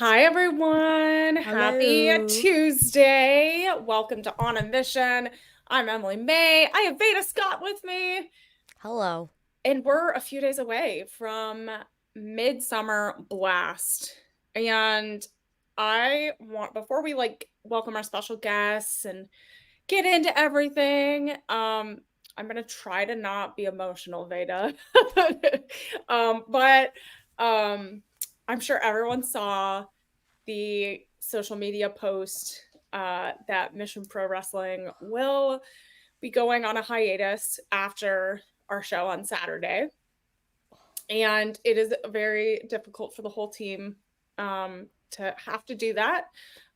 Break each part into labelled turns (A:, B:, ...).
A: Hi, everyone. Happy
B: Hello.
A: Tuesday. Welcome to On a Mission. I'm Emily May. I have Veda Scott with me,
B: Hello.
A: and we're a few days away from Midsummer Blast. And I want, before we welcome our special guests and get into everything, I'm gonna try to not be emotional, Veda. But I'm sure everyone saw the social media post that Mission Pro Wrestling will be going on a hiatus after our show on Saturday. And it is very difficult for the whole team to have to do that.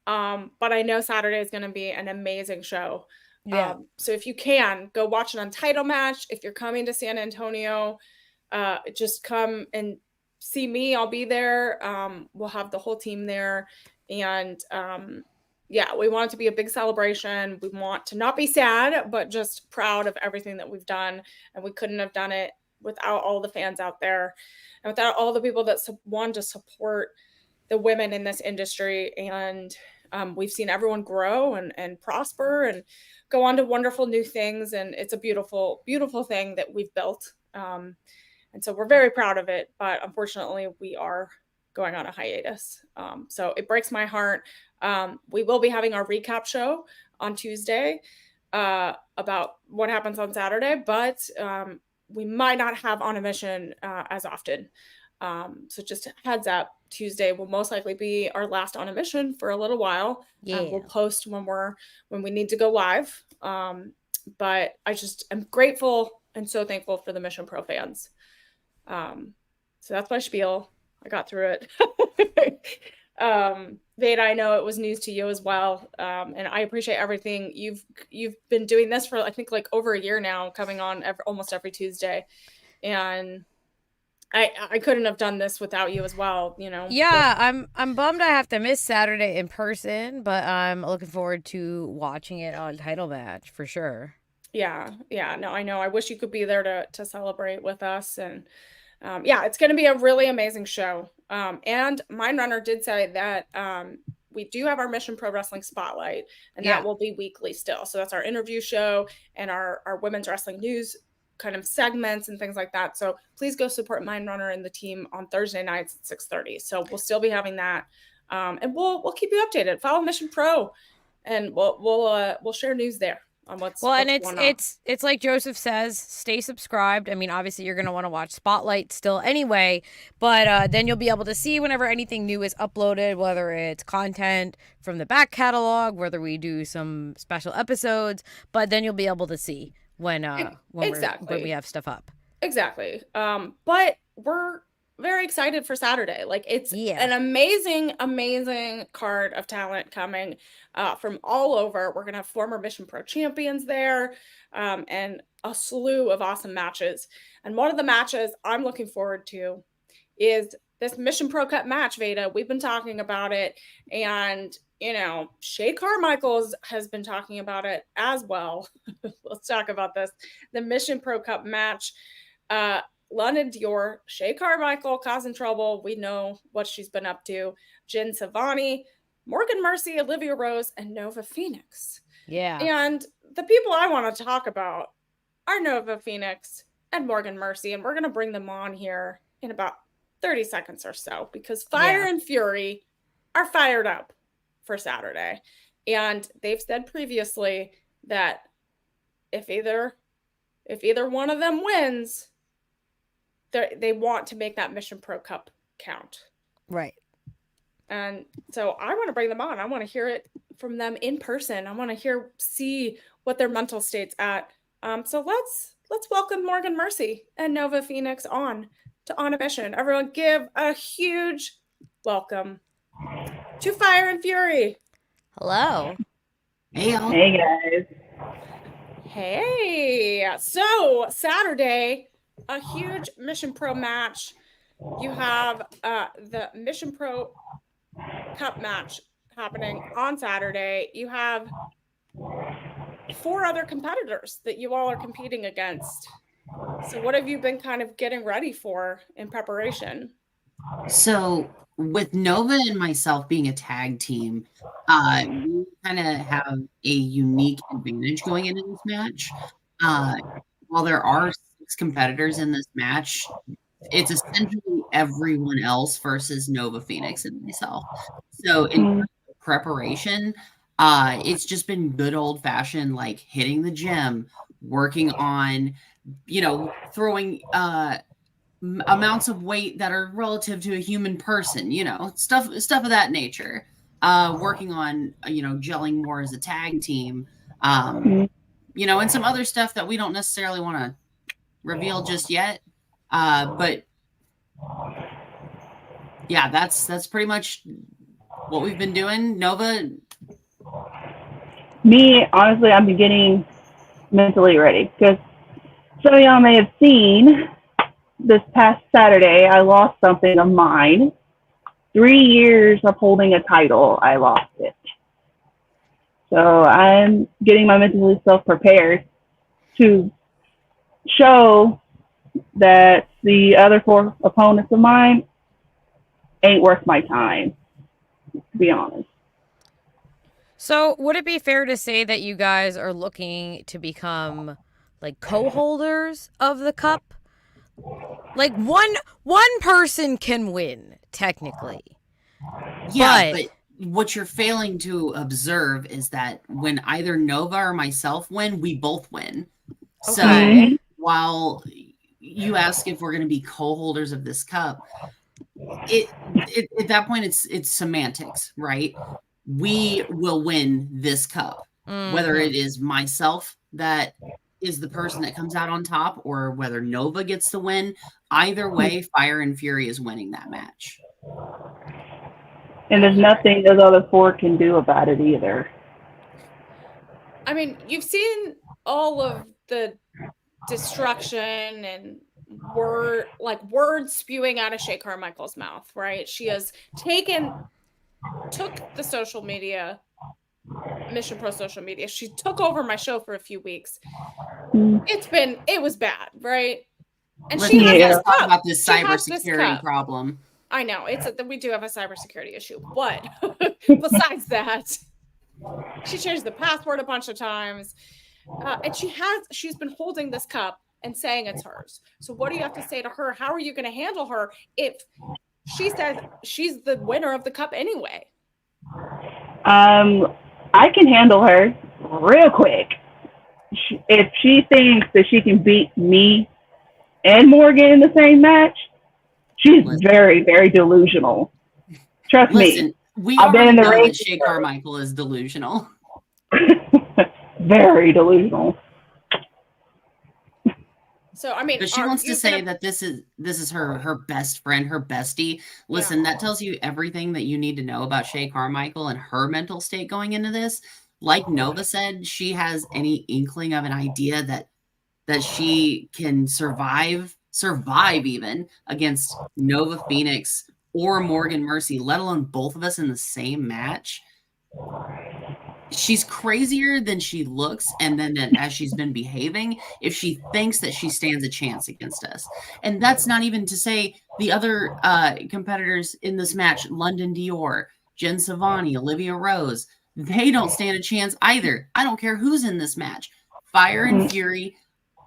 A: But I know Saturday is going to be an amazing show.
B: Yeah.
A: So if you can, go watch an Untitled match. If you're coming to San Antonio, just come and see me. I'll be there. We'll have the whole team there. And yeah, we want it to be a big celebration. We want to not be sad, but just proud of everything that we've done. And we couldn't have done it without all the fans out there and without all the people that want to support the women in this industry. And we've seen everyone grow and prosper and go on to wonderful new things. And it's a beautiful, beautiful thing that we've built. And so we're very proud of it. But unfortunately, we are going on a hiatus. So it breaks my heart. We will be having our recap show on Tuesday about what happens on Saturday, but we might not have On a Mission as often. So just heads up, Tuesday will most likely be our last On a Mission for a little while. We'll
B: Yeah.
A: post when we need to go live. But I just am grateful and so thankful for the Mission Pro fans. So that's my spiel. I got through it. Veda, I know it was news to you as well, and I appreciate everything you've been doing this for. I think like over a year now, coming on almost every Tuesday, and I couldn't have done this without you as well.
B: Yeah, I'm bummed I have to miss Saturday in person, but I'm looking forward to watching it on title match for sure.
A: Yeah, no, I know. I wish you could be there to celebrate with us, and yeah, it's going to be a really amazing show. And Mind Runner did say that we do have our Mission Pro Wrestling Spotlight, and that
B: Yeah.
A: will be weekly still. So that's our interview show and our women's wrestling news kind of segments and things like that. So please go support Mind Runner and the team on Thursday nights at 6:30. So we'll still be having that, and we'll keep you updated. Follow Mission Pro, and we'll share news there on
B: Well, and
A: what's
B: it's
A: going on.
B: it's it's like Joseph says, stay subscribed. I mean, obviously you're going to want to watch Spotlight still anyway, but then you'll be able to see whenever anything new is uploaded, whether it's content from the back catalog, whether we do some special episodes, but then you'll be able to see when we
A: Exactly.
B: have stuff up.
A: Exactly. But we're very excited for Saturday. Like it's
B: Yeah.
A: an amazing, amazing card of talent coming from all over. We're gonna have former Mission Pro champions there, and a slew of awesome matches. And one of the matches I'm looking forward to is this Mission Pro Cup match, Veda. We've been talking about it, and Shay Carmichaels has been talking about it as well. Let's talk about this. The Mission Pro Cup match. London Dior, Shay Carmichael causing trouble. We know what she's been up to. Jen Savani, Morgan Mercy, Olivia Rose, and Nova Phoenix.
B: Yeah.
A: And the people I want to talk about are Nova Phoenix and Morgan Mercy. And we're going to bring them on here in about 30 seconds or so because Fire
B: Yeah.
A: and Fury are fired up for Saturday. And they've said previously that if either one of them wins, they want to make that Mission Pro Cup count.
B: Right.
A: And so I want to bring them on. I want to hear it from them in person. I want to see what their mental state's at. So let's welcome Morgan Mercy and Nova Phoenix on a Mission. Everyone give a huge welcome to Fire and Fury.
B: Hello.
C: Hey, y'all.
D: Hey guys.
A: Hey, so Saturday, a huge Mission Pro match. You have the Mission Pro Cup match happening on Saturday. You have 4 other competitors that you all are competing against. So what have you been kind of getting ready for in preparation?
C: So with Nova and myself being a tag team, we kind of have a unique advantage going into this match. Uh, while there are 6 competitors in this match, it's essentially everyone else versus Nova Phoenix and myself. So in
D: Mm.
C: terms of preparation, it's just been good old fashioned like hitting the gym, working on, throwing amounts of weight that are relative to a human person, stuff of that nature. Working on, gelling more as a tag team,
D: Mm.
C: and some other stuff that we don't necessarily want to reveal just yet. But yeah, that's pretty much what we've been doing. Nova,
D: Me, honestly, I'm getting mentally ready because some of y'all may have seen this past Saturday, I lost something of mine. 3 years of holding a title, I lost it. So I'm getting my mental self prepared to show that the other 4 opponents of mine ain't worth my time, to be honest.
B: So, would it be fair to say that you guys are looking to become like co-holders of the cup? Like one person can win technically.
C: yeah, but what you're failing to observe is that when either Nova or myself win, we both win. So
B: Okay.
C: while you ask if we're going to be co-holders of this cup, it at that point it's semantics, right? We will win this cup, whether it is myself that is the person that comes out on top or whether Nova gets the win. Either way, Fire and Fury is winning that match.
D: And there's nothing those other 4 can do about it either.
A: I mean, you've seen all of the destruction and words spewing out of Shay Carmichael's mouth, right? She has took the social media, Mission Pro social media. She took over my show for a few weeks. It was bad, right? And
C: Let's talk about this
A: She has
C: cybersecurity problem.
A: I know we do have a cybersecurity issue, but besides that, she changed the password a bunch of times, and she's been holding this cup and saying it's hers. So what do you have to say to her? How are you going to handle her if she says she's the winner of the cup anyway?
D: I can handle her real quick. If she thinks that she can beat me and Morgan in the same match, she's very, very delusional. Trust me.
C: I've been in the ring. Shay Carmichael is delusional.
D: Very delusional.
A: So I mean,
C: but she wants to say that this is her best friend, her bestie. Listen, that tells you everything that you need to know about Shay Carmichael and her mental state going into this. Like Nova said, she has any inkling of an idea that she can survive even against Nova Phoenix or Morgan Mercy, let alone both of us in the same match. She's crazier than she looks, and then as she's been behaving, if she thinks that she stands a chance against us. And that's not even to say the other competitors in this match, London Dior, Jen Savani, Olivia Rose, they don't stand a chance either. I don't care who's in this match. Fire and Fury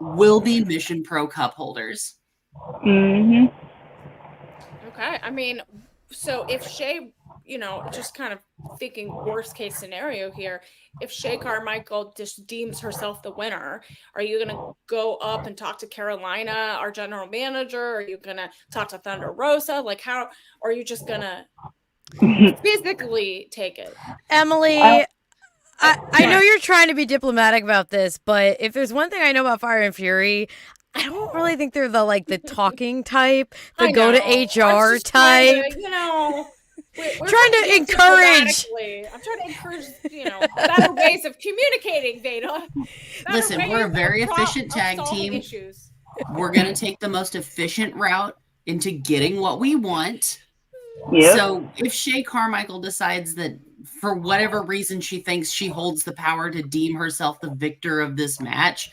C: will be Mission Pro Cup holders.
D: Mm-hmm.
A: Okay. I mean, so if Shay, just kind of thinking worst case scenario here, if Shay Carmichael just deems herself the winner, are you going to go up and talk to Carolina, our general manager? Are you going to talk to Thunder Rosa? Like, how are you just going to physically take it?
B: Emily, I know you're trying to be diplomatic about this, but if there's one thing I know about Fire and Fury, I don't really think they're the talking type, the go to HR type.
A: We're
B: trying to encourage.
A: I'm trying to encourage, better ways of communicating, Veda.
C: Listen, we're a very efficient tag team. We're going to take the most efficient route into getting what we want. Yep. So if Shay Carmichael decides that for whatever reason she thinks she holds the power to deem herself the victor of this match,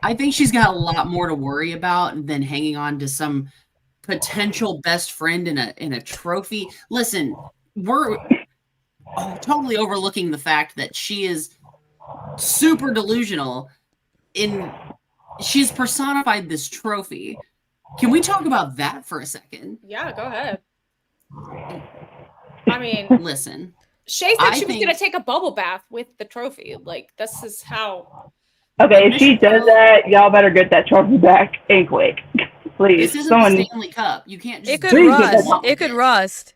C: I think she's got a lot more to worry about than hanging on to some potential best friend in a trophy. Listen, we're totally overlooking the fact that she is super delusional in she's personified this trophy. Can we talk about that for a second?
A: Yeah, go ahead. I mean,
C: listen.
A: Shay said she was going to take a bubble bath with the trophy. Like, this is how.
D: Okay, if she does that, y'all better get that trophy back and quick. Please.
C: This isn't the Stanley Cup. You can't just.
B: It could rust. It could rust.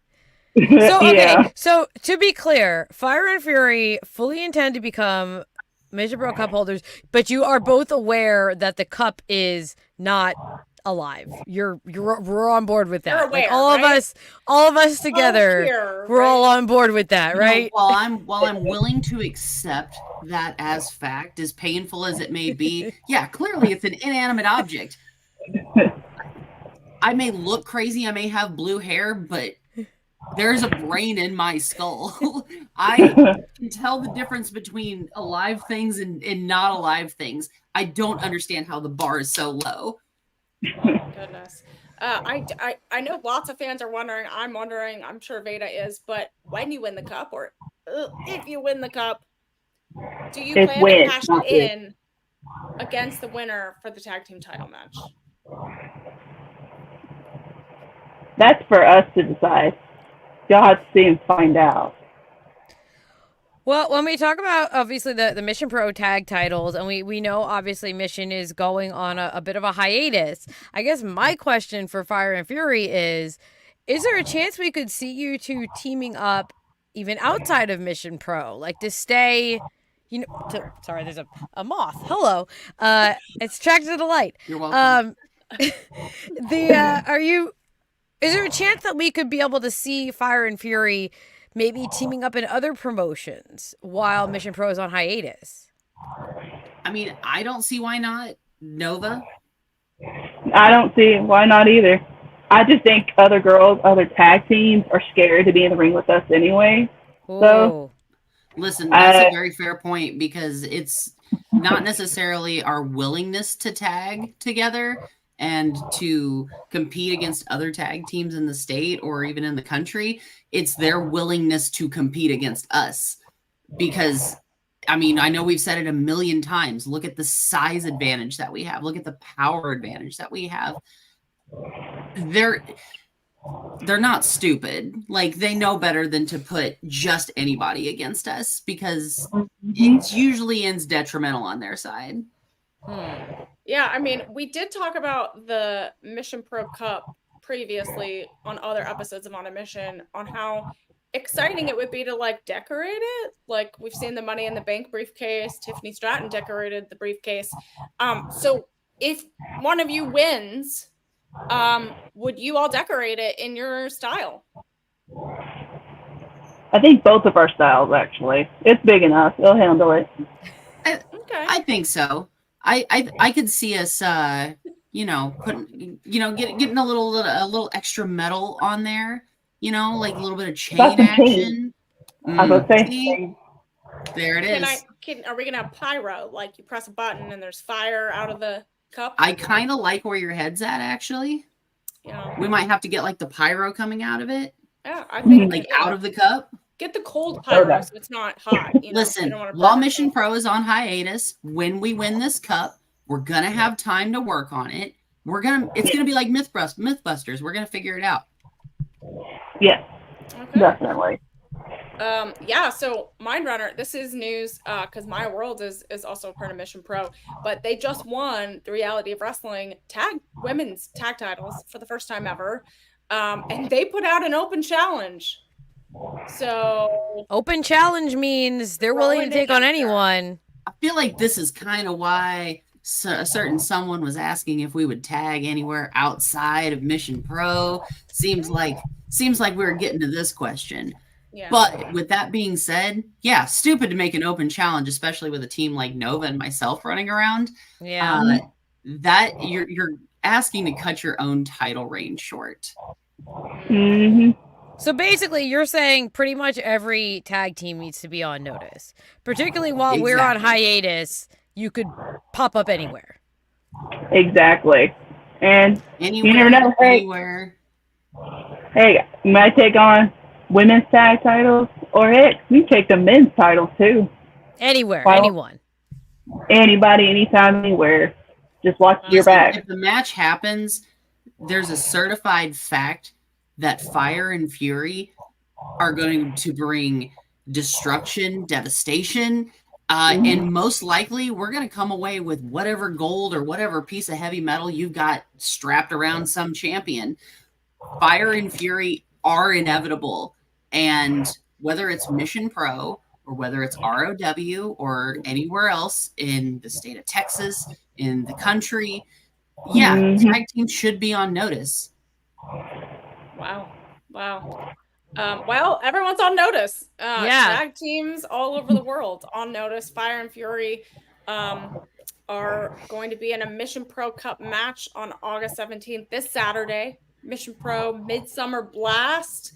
B: So, okay. Yeah. So, to be clear, Fire and Fury fully intend to become Mission Pro Cup holders, but you are both aware that the cup is not alive. We're on board with that.
A: You're aware,
B: like all of us together, we're all on board with that, right?
C: While I'm willing to accept that as fact, as painful as it may be, yeah, clearly it's an inanimate object. I may look crazy, I may have blue hair, but there's a brain in my skull. I can tell the difference between alive things and not alive things. I don't understand how the bar is so low.
A: Oh my goodness. I know lots of fans are wondering. I'm wondering. I'm sure Veda is. But when you win the cup, or if you win the cup, do you plan to cash it in against the winner for the tag team title match?
D: That's for us to decide. Y'all have to see and find out.
B: Well, when we talk about, obviously, the Mission Pro tag titles, and we know, obviously, Mission is going on a bit of a hiatus, I guess my question for Fire and Fury is there a chance we could see you two teaming up even outside of Mission Pro? Like, to stay, sorry, there's a moth. Hello. It's attracted to the light.
C: You're welcome.
B: Is there a chance that we could be able to see Fire and Fury maybe teaming up in other promotions while Mission Pro is on hiatus?
C: I mean, I don't see why not. Nova?
D: I don't see why not either. I just think other tag teams are scared to be in the ring with us anyway.
B: Ooh.
D: So,
C: listen, that's a very fair point, because it's not necessarily our willingness to tag together and to compete against other tag teams in the state or even in the country. It's their willingness to compete against us. Because, I mean, I know we've said it a million times. Look at the size advantage that we have. Look at the power advantage that we have. They're not stupid. Like, they know better than to put just anybody against us, because it usually ends detrimental on their side.
A: Yeah, I mean, we did talk about the Mission Pro Cup previously on other episodes of On a Mission, on how exciting it would be to like decorate it. Like, we've seen the Money in the Bank briefcase. Tiffany Stratton decorated the briefcase. So if one of you wins, would you all decorate it in your style?
D: I think both of our styles, actually. It's big enough. It'll handle it.
A: Okay.
C: I think so. I could see us, putting, getting a little extra metal on there, like a little bit of chain action.
D: I was saying.
C: There it is.
A: Are we gonna have pyro? Like, you press a button and there's fire out of the cup?
C: I kind of like where your head's at, actually.
A: Yeah.
C: We might have to get like the pyro coming out of it.
A: Yeah, I think
C: like out of the cup.
A: Get the cold pyro so it's not hot.
C: Listen, while Mission Pro is on hiatus, when we win this cup, we're gonna have time to work on it. It's gonna be like Mythbusters. We're gonna figure it out.
D: Yes, definitely.
A: Yeah, so Mind Runner, this is news because My World is also a part of Mission Pro, but they just won the Reality of Wrestling women's tag titles for the first time ever, and they put out an open challenge. So
B: open challenge means they're willing to take on anyone.
C: I feel like this is kind of why a certain someone was asking if we would tag anywhere outside of Mission Pro. Seems like we're getting to this question.
A: Yeah.
C: But with that being said, yeah, stupid to make an open challenge, especially with a team like Nova and myself running around.
B: Yeah.
C: That you're asking to cut your own title reign short.
D: Mm-hmm.
B: So basically, you're saying pretty much every tag team needs to be on notice. Particularly while we're on hiatus, you could pop up anywhere.
D: Exactly. And
C: Anywhere,
D: you never know. Hey,
C: anywhere.
D: you might take on women's tag titles, or heck, you take the men's titles too.
B: Anywhere,
D: Well,
B: anyone.
D: Anybody, anytime, anywhere. Just watch your
C: Listen,
D: back.
C: if the match happens, there's a certified fact that Fire and Fury are going to bring destruction, devastation, and most likely we're going to come away with whatever gold or whatever piece of heavy metal you've got strapped around some champion. Fire and Fury are inevitable, and whether it's Mission Pro or whether it's ROW or anywhere else in the state of Texas, in the country, tag teams should be on notice.
A: Wow. Well, everyone's on notice. Tag teams all over the world on notice. Fire and Fury are going to be in a Mission Pro Cup match on August 17th, this Saturday. Mission Pro Midsummer Blast.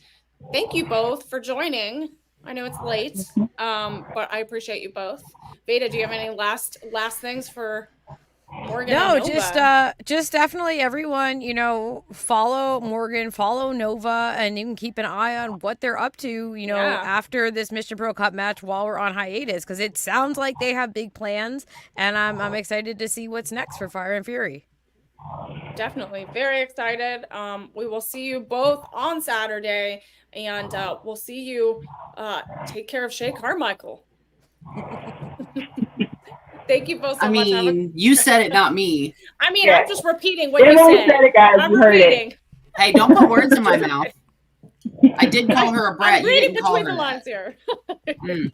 A: Thank you both for joining. I know it's late, but I appreciate you both. Veda, do you have any last things for Morgan?
B: No,
A: and Nova?
B: just definitely everyone, follow Morgan, follow Nova, and you can keep an eye on what they're up to, after this Mission Pro Cup match while we're on hiatus, because it sounds like they have big plans, and I'm excited to see what's next for Fire and Fury.
A: Definitely very excited. We will see you both on Saturday, and we'll see you take care of Shay Carmichael. Thank you both so much.
C: You said it, not me.
A: I'm just repeating what you said.
D: Said it, guys.
A: I'm
D: You heard
A: repeating.
D: it.
C: Hey, don't put words in my mouth. I did call her a brat.
A: I'm reading
C: you didn't call
A: between
C: her
A: the lines
C: that.
A: here.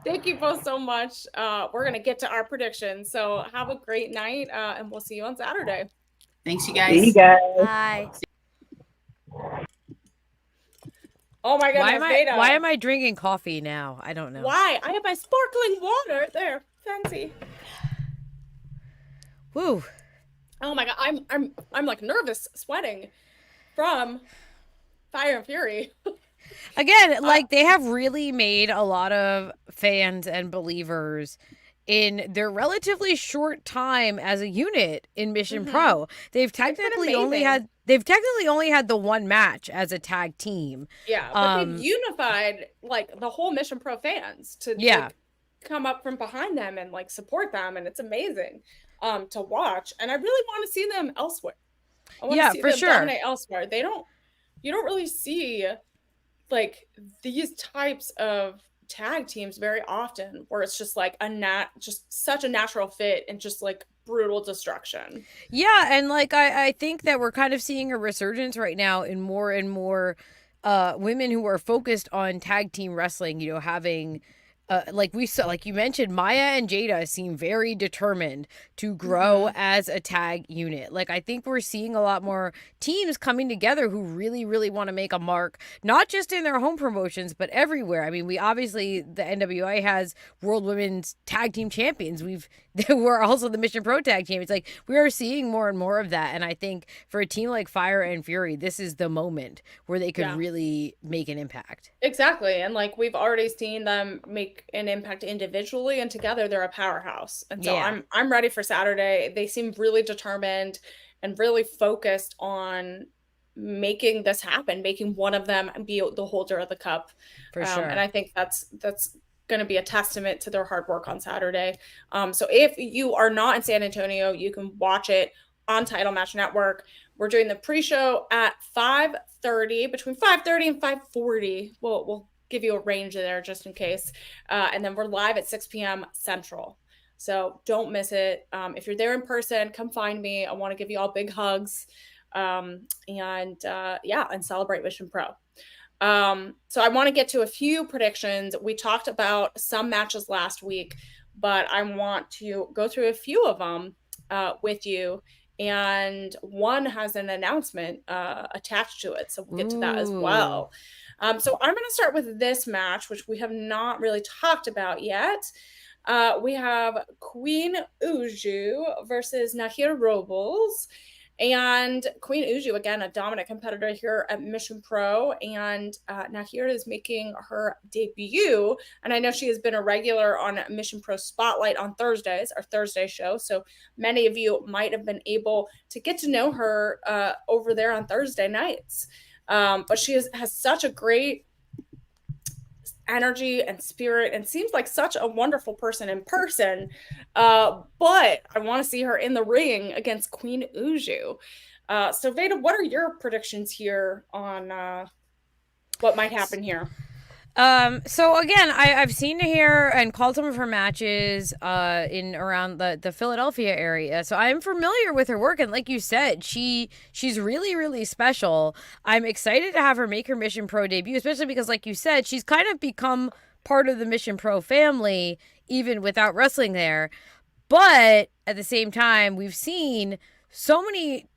A: Thank you both so much. We're going to get to our predictions. So have a great night, and we'll see you on Saturday.
C: Thanks, you guys.
D: See you guys.
B: Bye.
A: Oh my goodness,
B: why am I drinking coffee now? I don't know.
A: Why? I have my sparkling water there. Fancy.
B: Woo.
A: Oh my god, I'm like nervous, sweating from Fire and Fury.
B: Again, they have really made a lot of fans and believers in their relatively short time as a unit in Mission Pro. They've technically only had the one match as a tag team.
A: Yeah, but they've unified the whole Mission Pro fans to come up from behind them and support them, and it's amazing to watch. And I really want to see them elsewhere. I want to see them dominate elsewhere. You don't really see these types of tag teams very often where it's just just such a natural fit and just brutal destruction.
B: Yeah, and I think that we're kind of seeing a resurgence right now in more and more women who are focused on tag team wrestling, having we saw, like you mentioned, Maya and Jada seem very determined to grow as a tag unit. I think we're seeing a lot more teams coming together who really, really want to make a mark, not just in their home promotions, but everywhere. I mean, the NWA has World Women's Tag Team Champions. We're also the Mission Pro Tag Champions. We are seeing more and more of that. And I think for a team like Fire and Fury, this is the moment where they could really make an impact.
A: Exactly. And we've already seen them make an impact individually, and together they're a powerhouse. And so I'm ready for Saturday. They seem really determined and really focused on making this happen, making one of them be the holder of the cup.
B: For sure.
A: And I think that's going to be a testament to their hard work on Saturday. So if you are not in San Antonio, you can watch it on Title Match Network. We're doing the pre-show at 5:30, between 5:30 and 5:40. We'll give you a range there just in case. And then we're live at 6 p.m. Central. So don't miss it. If you're there in person, come find me. I want to give you all big hugs and celebrate Mission Pro. So I want to get to a few predictions. We talked about some matches last week, but I want to go through a few of them with you. And one has an announcement attached to it. So we'll get to that as well. So I'm going to start with this match, which we have not really talked about yet. We have Queen Uju versus Nahir Robles. And Queen Uju, again, a dominant competitor here at Mission Pro. And now here is making her debut. And I know she has been a regular on Mission Pro Spotlight on Thursdays, our Thursday show. So many of you might have been able to get to know her over there on Thursday nights. But she has such a great energy and spirit and seems like such a wonderful person in person. But I want to see her in the ring against Queen Uju. So Veda, what are your predictions here on what might happen here?
B: So again, I've seen her and called some of her matches in around the Philadelphia area. So I'm familiar with her work, and like you said, she's really, really special. I'm excited to have her make her Mission Pro debut, especially because, like you said, she's kind of become part of the Mission Pro family, even without wrestling there. But at the same time, we've seen so many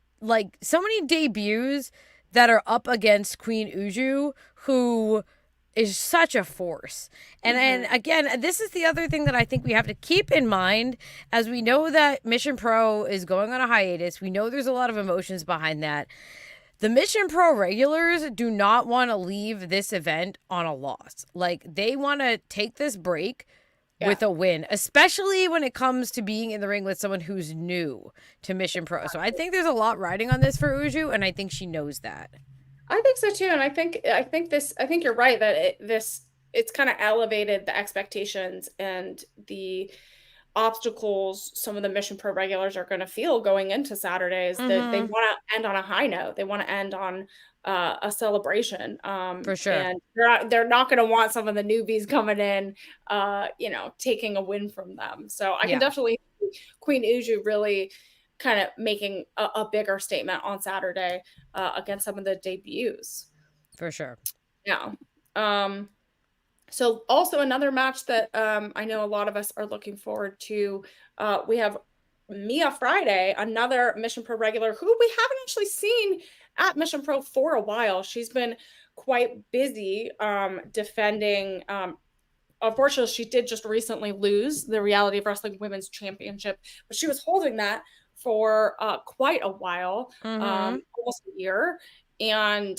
B: debuts that are up against Queen Uju, who is such a force. And again, this is the other thing that I think we have to keep in mind, as we know that Mission Pro is going on a hiatus. We know there's a lot of emotions behind that. The Mission Pro regulars do not want to leave this event on a loss. Like, they want to take this break with a win, especially when it comes to being in the ring with someone who's new to Mission Pro. So I think there's a lot riding on this for Uju, and I think she knows that.
A: I think so too, and I think you're right that it's kind of elevated the expectations and the obstacles some of the Mission Pro regulars are going to feel going into Saturdays. That they want to end on a high note. They want to end on a celebration.
B: For sure.
A: And they're not going to want some of the newbies coming in, taking a win from them. So I can definitely see Queen Uju really kind of making a bigger statement on Saturday against some of the debuts.
B: For sure.
A: Yeah. So also another match that I know a lot of us are looking forward to. We have Mia Friday, another Mission Pro regular who we haven't actually seen at Mission Pro for a while. She's been quite busy defending. Unfortunately, she did just recently lose the Reality of Wrestling Women's Championship, but she was holding that for quite a while, almost a year. And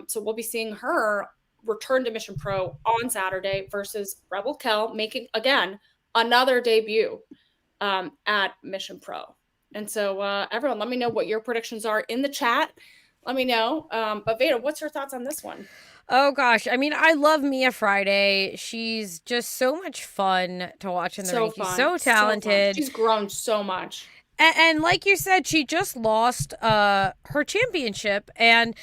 A: so we'll be seeing her return to Mission Pro on Saturday versus Rebel Kell, making, again, another debut at Mission Pro. And so everyone, let me know what your predictions are in the chat. Let me know. But Veda, what's your thoughts on this one?
B: Oh, gosh. I mean, I love Mia Friday. She's just so much fun to watch in the ring. She's so talented.
A: She's grown so much.
B: And like you said, she just lost her championship. And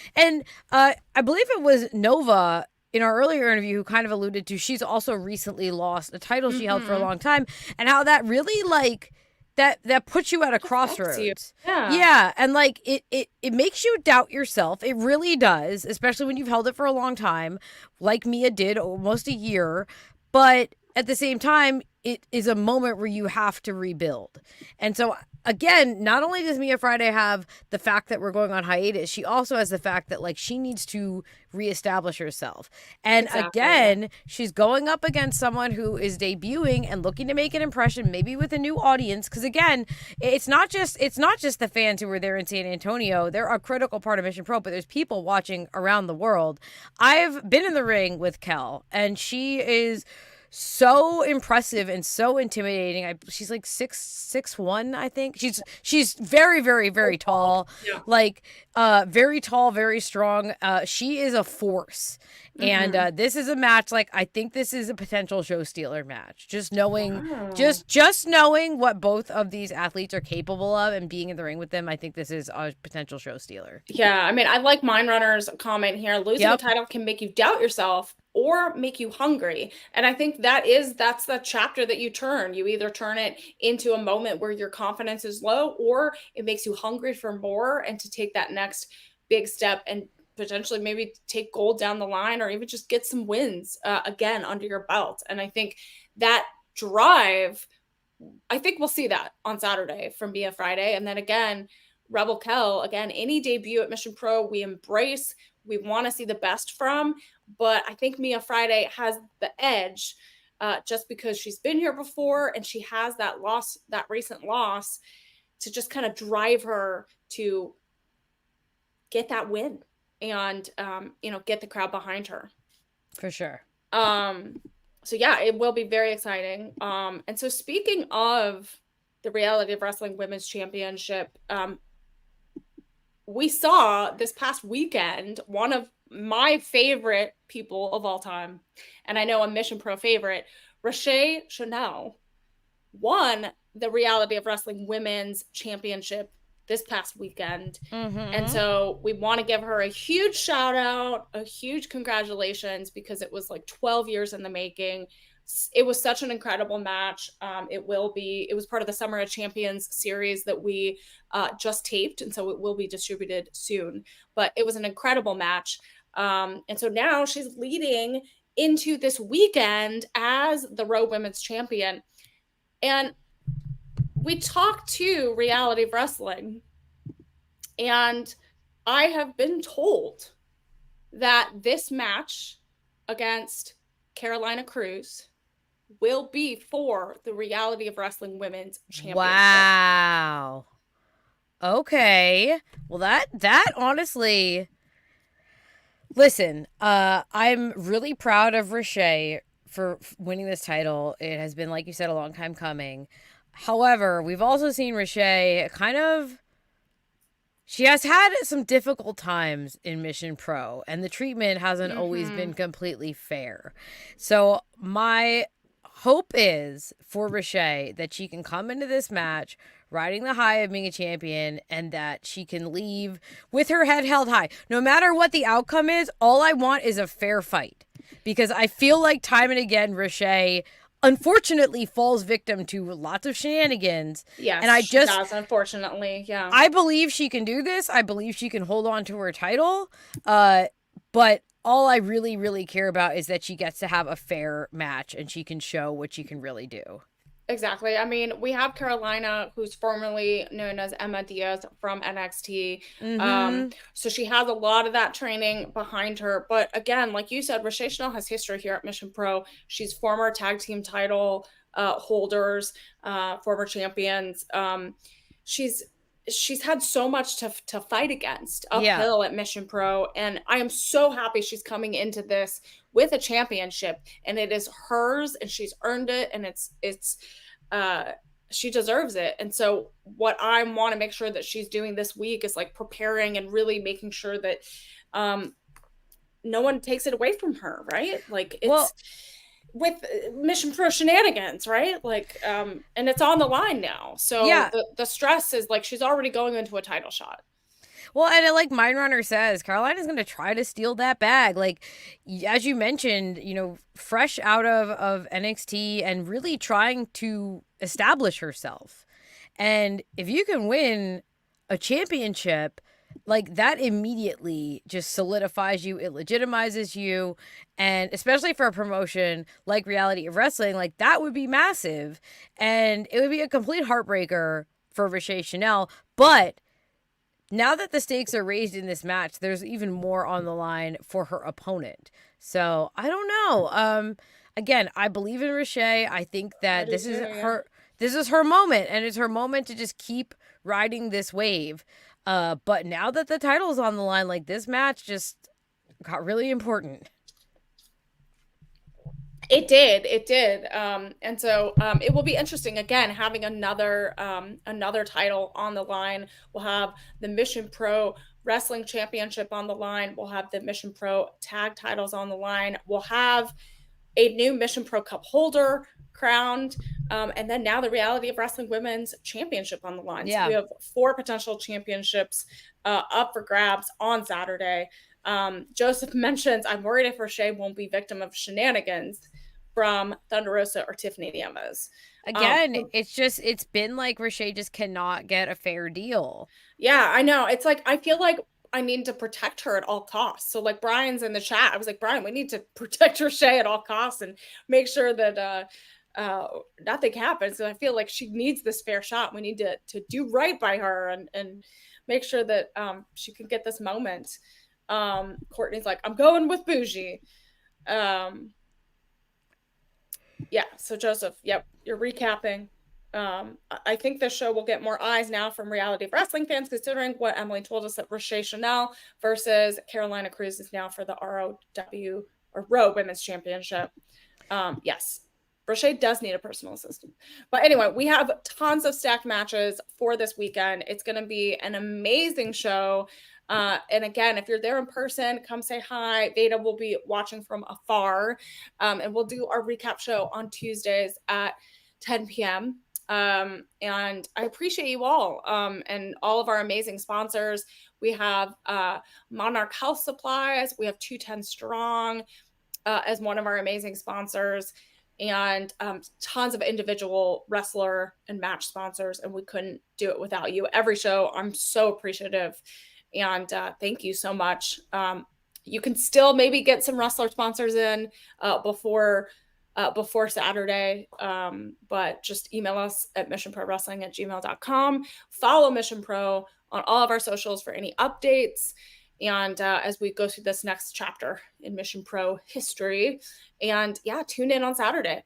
B: I believe it was Nova in our earlier interview who kind of alluded to she's also recently lost a title she held for a long time. And how that really, like, that puts you at a crossroads. Yeah. And like it makes you doubt yourself. It really does, especially when you've held it for a long time, like Mia did, almost a year. But at the same time, it is a moment where you have to rebuild. And so again, not only does Mia Friday have the fact that we're going on hiatus, she also has the fact that, like, she needs to reestablish herself. And again, she's going up against someone who is debuting and looking to make an impression, maybe with a new audience. Because again, it's not just the fans who were there in San Antonio. They're a critical part of Mission Pro, but there's people watching around the world. I've been in the ring with Kell, and she is so impressive and so intimidating. She's like 6'1", I think. She's very, very, very tall. Yeah. Like very tall, very strong. She is a force. And this is a match, like, I think this is a potential show stealer match. Just knowing just knowing what both of these athletes are capable of and being in the ring with them, I think this is a potential show stealer.
A: Yeah, I mean, I like Mindrunner's comment here. Losing the title can make you doubt yourself or make you hungry. And I think that's the chapter that you turn. You either turn it into a moment where your confidence is low, or it makes you hungry for more and to take that next big step and potentially maybe take gold down the line, or even just get some wins again under your belt. And I think that drive, I think we'll see that on Saturday from Mia Friday. And then again, Rebel Kell, again, any debut at Mission Pro, we embrace, we want to see the best from. But I think Mia Friday has the edge just because she's been here before and she has that recent loss to just kind of drive her to get that win and, get the crowd behind her.
B: For sure.
A: So yeah, it will be very exciting. And so speaking of the Reality of Wrestling Women's Championship, we saw this past weekend one of my favorite people of all time, and I know a Mission Pro favorite, Rochelle Chanel, won the Reality of Wrestling Women's Championship this past weekend. And so we want to give her a huge shout out, a huge congratulations, because it was like 12 years in the making. It was such an incredible match. It was part of the Summer of Champions series that we just taped, and so it will be distributed soon. But it was an incredible match. And so now she's leading into this weekend as the Raw Women's Champion. And we talked to Reality of Wrestling, and I have been told that this match against Carolina Cruz will be for the Reality of Wrestling Women's Championship.
B: Wow. Okay. Well, that honestly, listen, I'm really proud of Rochelle for winning this title. It has been, like you said, a long time coming. However, we've also seen Rochelle she has had some difficult times in Mission Pro, and the treatment hasn't always been completely fair. So my hope is for Rochelle that she can come into this match riding the high of being a champion, and that she can leave with her head held high. No matter what the outcome is, all I want is a fair fight. Because I feel like time and again, Rochelle unfortunately falls victim to lots of shenanigans.
A: Yes,
B: and
A: she does, unfortunately. Yeah.
B: I believe she can do this. I believe she can hold on to her title. But all I really, really care about is that she gets to have a fair match and she can show what she can really do.
A: Exactly. I mean, we have Carolina, who's formerly known as Emma Diaz from NXT. So she has a lot of that training behind her. But again, like you said, Rochelle Chanel has history here at Mission Pro. She's former tag team title holders, former champions. She's had so much to fight against uphill at Mission Pro, and I am so happy she's coming into this with a championship, and it is hers, and she's earned it, and it's she deserves it. And so what I want to make sure that she's doing this week is like preparing and really making sure that no one takes it away from her, right? Like it's with Mission Pro shenanigans, right? Like, and it's on the line now. So the stress is like, she's already going into a title shot.
B: Well, and like Mindrunner says, Carolina's going to try to steal that bag. Like, as you mentioned, fresh out of NXT and really trying to establish herself. And if you can win a championship, like that immediately just solidifies you, it legitimizes you, and especially for a promotion like Reality of Wrestling, like that would be massive, and it would be a complete heartbreaker for Rochelle Chanel. But now that the stakes are raised in this match, there's even more on the line for her opponent. So I don't know. Again, I believe in Rochelle. I think that this is her moment, and it's her moment to just keep riding this wave. But now that the title's on the line, like this match just got really important.
A: It did. And so it will be interesting again having another title on the line. We'll have the Mission Pro Wrestling Championship on the line. We'll have the Mission Pro Tag titles on the line. We'll have a new Mission Pro Cup holder crowned, and then now the Reality of Wrestling Women's Championship on the line. So we have 4 potential championships up for grabs on Saturday. Joseph mentions, I'm worried if Rochelle won't be victim of shenanigans from Thunder Rosa or Tiffany Nieves.
B: Again, it's been like Rochelle just cannot get a fair deal.
A: Yeah, I know. It's like, I feel like I need to protect her at all costs. So like Brian's in the chat. I was like, Brian, we need to protect Rochelle at all costs and make sure that nothing happens. And I feel like she needs this fair shot. We need to do right by her and make sure that she can get this moment. Courtney's like, I'm going with Bougie. So Joseph, you're recapping. I think this show will get more eyes now from reality of wrestling fans, considering what Emily told us that Roche Chanel versus Carolina Cruz is now for the ROW or Row Women's Championship. Yes, Roche does need a personal assistant. But anyway, we have tons of stacked matches for this weekend. It's going to be an amazing show. And again, if you're there in person, come say hi. Veda will be watching from afar. And we'll do our recap show on Tuesdays at 10 p.m. And I appreciate you all and all of our amazing sponsors. We have Monarch Health Supplies. We have 210 Strong as one of our amazing sponsors, and tons of individual wrestler and match sponsors. And we couldn't do it without you. Every show, I'm so appreciative. And thank you so much. You can still maybe get some wrestler sponsors in before Saturday. But just email us at missionprowrestling@gmail.com. Follow Mission Pro on all of our socials for any updates. And as we go through this next chapter in Mission Pro history. And yeah, tune in on Saturday.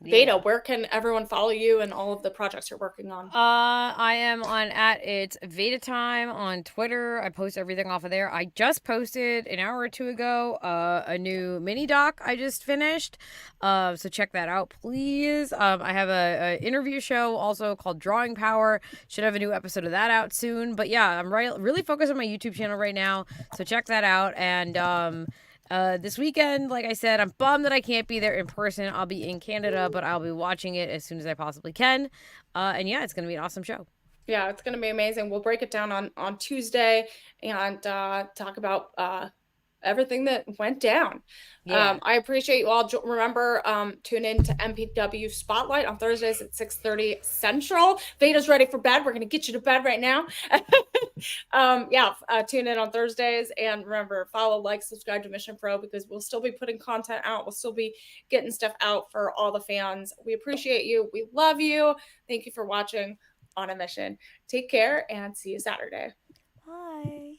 A: Veda, where can everyone follow you and all of the projects you're working on?
B: I am on @it's Veda Time on Twitter. I post everything off of there. I just posted an hour or two ago a new mini doc I just finished. So check that out, please. I have a interview show also called Drawing Power. Should have a new episode of that out soon. But yeah, I'm really focused on my YouTube channel right now. So check that out. And this weekend, like I said, I'm bummed that I can't be there in person. I'll be in Canada, but I'll be watching it as soon as I possibly can. And yeah, it's going to be an awesome show.
A: Yeah, it's going to be amazing. We'll break it down on Tuesday and talk about everything that went down.
B: Yeah.
A: I appreciate you all. Remember, tune in to MPW Spotlight on Thursdays at 6:30 Central. Veda's ready for bed. We're going to get you to bed right now. Tune in on Thursdays. And remember, follow, like, subscribe to Mission Pro, because we'll still be putting content out. We'll still be getting stuff out for all the fans. We appreciate you. We love you. Thank you for watching On a Mission. Take care and see you Saturday.
B: Bye.